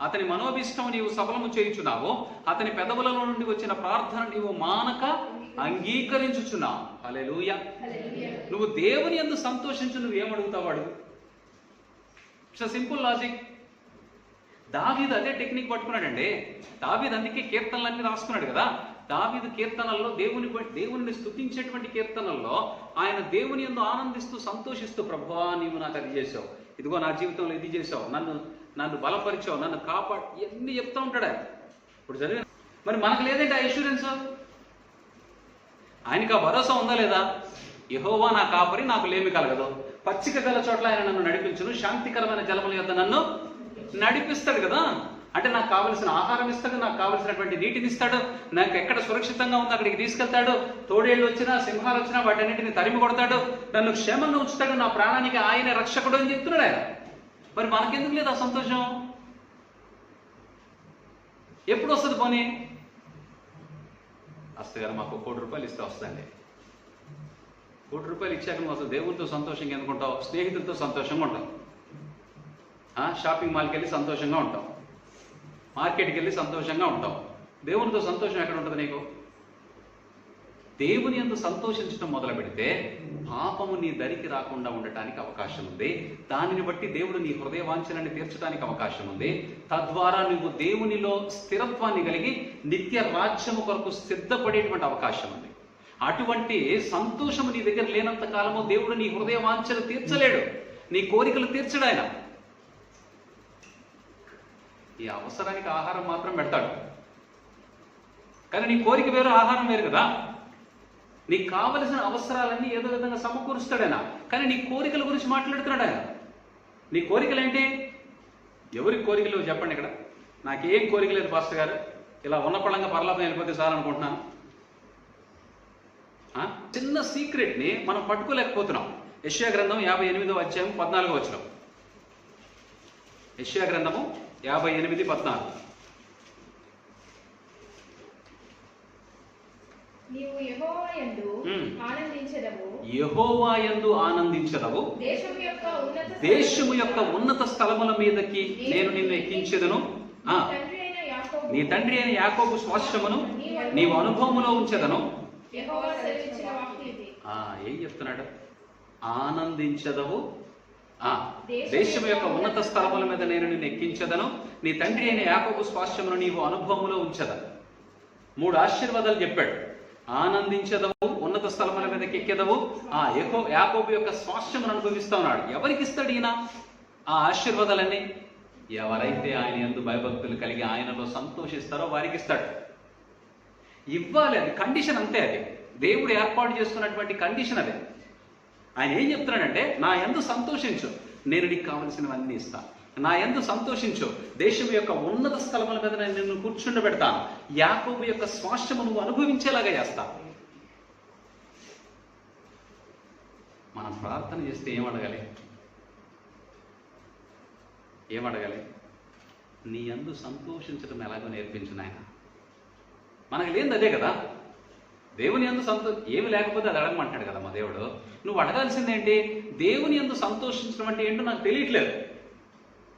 అతని మనోభిష్టం నీవు సఫలము చేయుచున్నావు, అతని పెదవులలో నుండి వచ్చిన ప్రార్థన నీవు మానక అంగీకరించుచున్నావు. హల్లెలూయా. నువ్వు దేవుని యందు సంతోషించు, నువ్వేమడుగుతావు అడుగు. It's simple logic. దావీదు అదే టెక్నిక్ పట్టుకున్నాడండి. దావీదు అందుకే కీర్తనలన్నీ రాసుకున్నాడు కదా. దావీదు కీర్తనల్లో దేవుని స్తుతించేటువంటి కీర్తనల్లో ఆయన దేవుని యందు ఆనందిస్తూ సంతోషిస్తూ, ప్రభువా నీవు నాకు అది చేసావు, ఇదిగో నా జీవితంలో ఇది చేసావు, నన్ను బలపరిచావు, నన్ను కాపాడు, ఇవన్నీ చెప్తూ ఉంటాడు ఆయన. ఇప్పుడు చదివిన మరి మనకు లేదంటే ఆ ఇన్సూరెన్స్, ఆయనకు ఆ భరోసా ఉందా లేదా? యెహోవా నా కాపరి, నాకు లేమి కలగదు, పచ్చిక గల చోట్ల ఆయన నన్ను నడిపించును, శాంతికరమైన జలముల యొద్ద నన్ను నడిపిస్తాడు కదా. అంటే నాకు కావలసిన ఆహారం ఇస్తాడు, నాకు కావలసినటువంటి నీటిని ఇస్తాడు, నాకు ఎక్కడ సురక్షితంగా ఉందో అక్కడికి తీసుకెళ్తాడు, తోడేళ్ళు వచ్చినా సింహాలు వచ్చినా వాటన్నిటిని తరిమి కొడతాడు, నన్ను క్షేమంగా ఉంచుతాడు, నా ప్రాణానికి ఆయన రక్షకుడు అని చెప్తున్నాడు ఆయన. మరి మనకెందుకు లేదు ఆ సంతోషం? ఎప్పుడు వస్తుంది పోనీ? వస్తుంది కదా, మాకు 1 కోటి రూపాయలు ఇస్తే వస్తుందండి. 1 కోటి రూపాయలు ఇచ్చాక నువ్వు అసలు దేవునితో సంతోషంగా ఎందుకుంటావు? స్నేహితులతో సంతోషంగా ఉంటావు, షాపింగ్ మాల్కి వెళ్ళి సంతోషంగా ఉంటావు, మార్కెట్కి వెళ్ళి సంతోషంగా ఉంటావు. దేవునితో సంతోషం ఎక్కడ ఉంటుంది నీకు? దేవుని యందు సంతోషించడం మొదలు పెడితే పాపము నీ దరికి రాకుండా ఉండటానికి అవకాశం ఉంది. దానిని బట్టి దేవుడు నీ హృదయ వాంఛనని తీర్చడానికి అవకాశం ఉంది. తద్వారా నువ్వు దేవునిలో స్థిరత్వాన్ని కలిగి నిత్య రాజ్యము కొరకు సిద్ధపడేటువంటి అవకాశం ఉంది. అటువంటి సంతోషము నీ దగ్గర లేనంత కాలము దేవుడు నీ హృదయ వాంఛను తీర్చలేడు, నీ కోరికలు తీర్చడు ఆయన. ఈ అవసరానికి ఆహారం మాత్రం పెడతాడు, కానీ నీ కోరిక వేరు, ఆహారం వేరు కదా. నీకు కావలసిన అవసరాలన్నీ ఏదో విధంగా సమకూరుస్తాడు ఆయన, కానీ నీ కోరికల గురించి మాట్లాడుతున్నాడు ఆయన. నీ కోరికలు ఏంటి? ఎవరికి కోరికలు చెప్పండి. ఇక్కడ నాకేం కోరిక లేదు పాస్టర్ గారు, ఇలా ఉన్న పళ్ళంగా పరలోకం వెళ్ళిపోతే చాలనుకుంటున్నాను. చిన్న సీక్రెట్ని మనం పట్టుకోలేకపోతున్నాం. యెషయా గ్రంథం 58వ అధ్యాయం 14వ వచనం. యెషయా గ్రంథము 58:14. యెహోవా యందు ఆనందించెదవు, దేశము యొక్క ఉన్నత స్థలముల మీదకి నేను నిన్ను ఎక్కించెదను, నీ తండ్రి అయిన యాకోబు స్వాస్థ్యమును నీవు అనుభవములో ఉంచెదను. ఏం చెప్తున్నాడు? ఆనందించెదవు, దేశం యొక్క ఉన్నత స్థలముల మీద నేను నిన్ను ఎక్కించదను, నీ తండ్రి అయిన యాకోబు స్వాస్థ్యమును నీవు అనుభవములో ఉంచదను. 3 ఆశీర్వాదాలు చెప్పాడు. ఆనందించదవు, ఉన్నత స్థలముల మీదకి ఎక్కెదవు, యాకోబు యొక్క స్వాస్థ్యమును అనుభవిస్తా ఉన్నాడు. ఎవరికి ఇస్తాడు ఈయన ఆ ఆశీర్వాదాలన్నీ? ఎవరైతే ఆయన యందు భయభక్తులు కలిగి ఆయనలో సంతోషిస్తారో వారికి ఇస్తాడు. ఇవ్వాలి, అది కండిషన్ అంతే. అది దేవుడు ఏర్పాటు చేసుకున్నటువంటి కండిషన్ అదే. ఆయన ఏం చెప్తున్నాడంటే, నా యందు సంతోషించు, నేను నీకు కావలసినవన్నీ ఇస్తాను. నా యందు సంతోషించు, దేశం యొక్క ఉన్నత స్థలముల మీద నేను నిన్ను కూర్చుండబెడతాను, యాకోబు యొక్క స్వాస్థ్యము నువ్వు అనుభవించేలాగా చేస్తాను. మనం ప్రార్థన చేస్తే ఏమడగాలి? నీ యందు సంతోషించడం ఎలాగో నేర్పించు నాయన. మనకు లేనిది అదే కదా. దేవుని యందు ఏమి లేకపోతే అది అడగమంటాడు కదా మా దేవుడు. నువ్వు అడగాల్సిందేంటి? దేవుని యందు సంతోషించడం అంటే ఏంటో నాకు తెలియట్లేదు.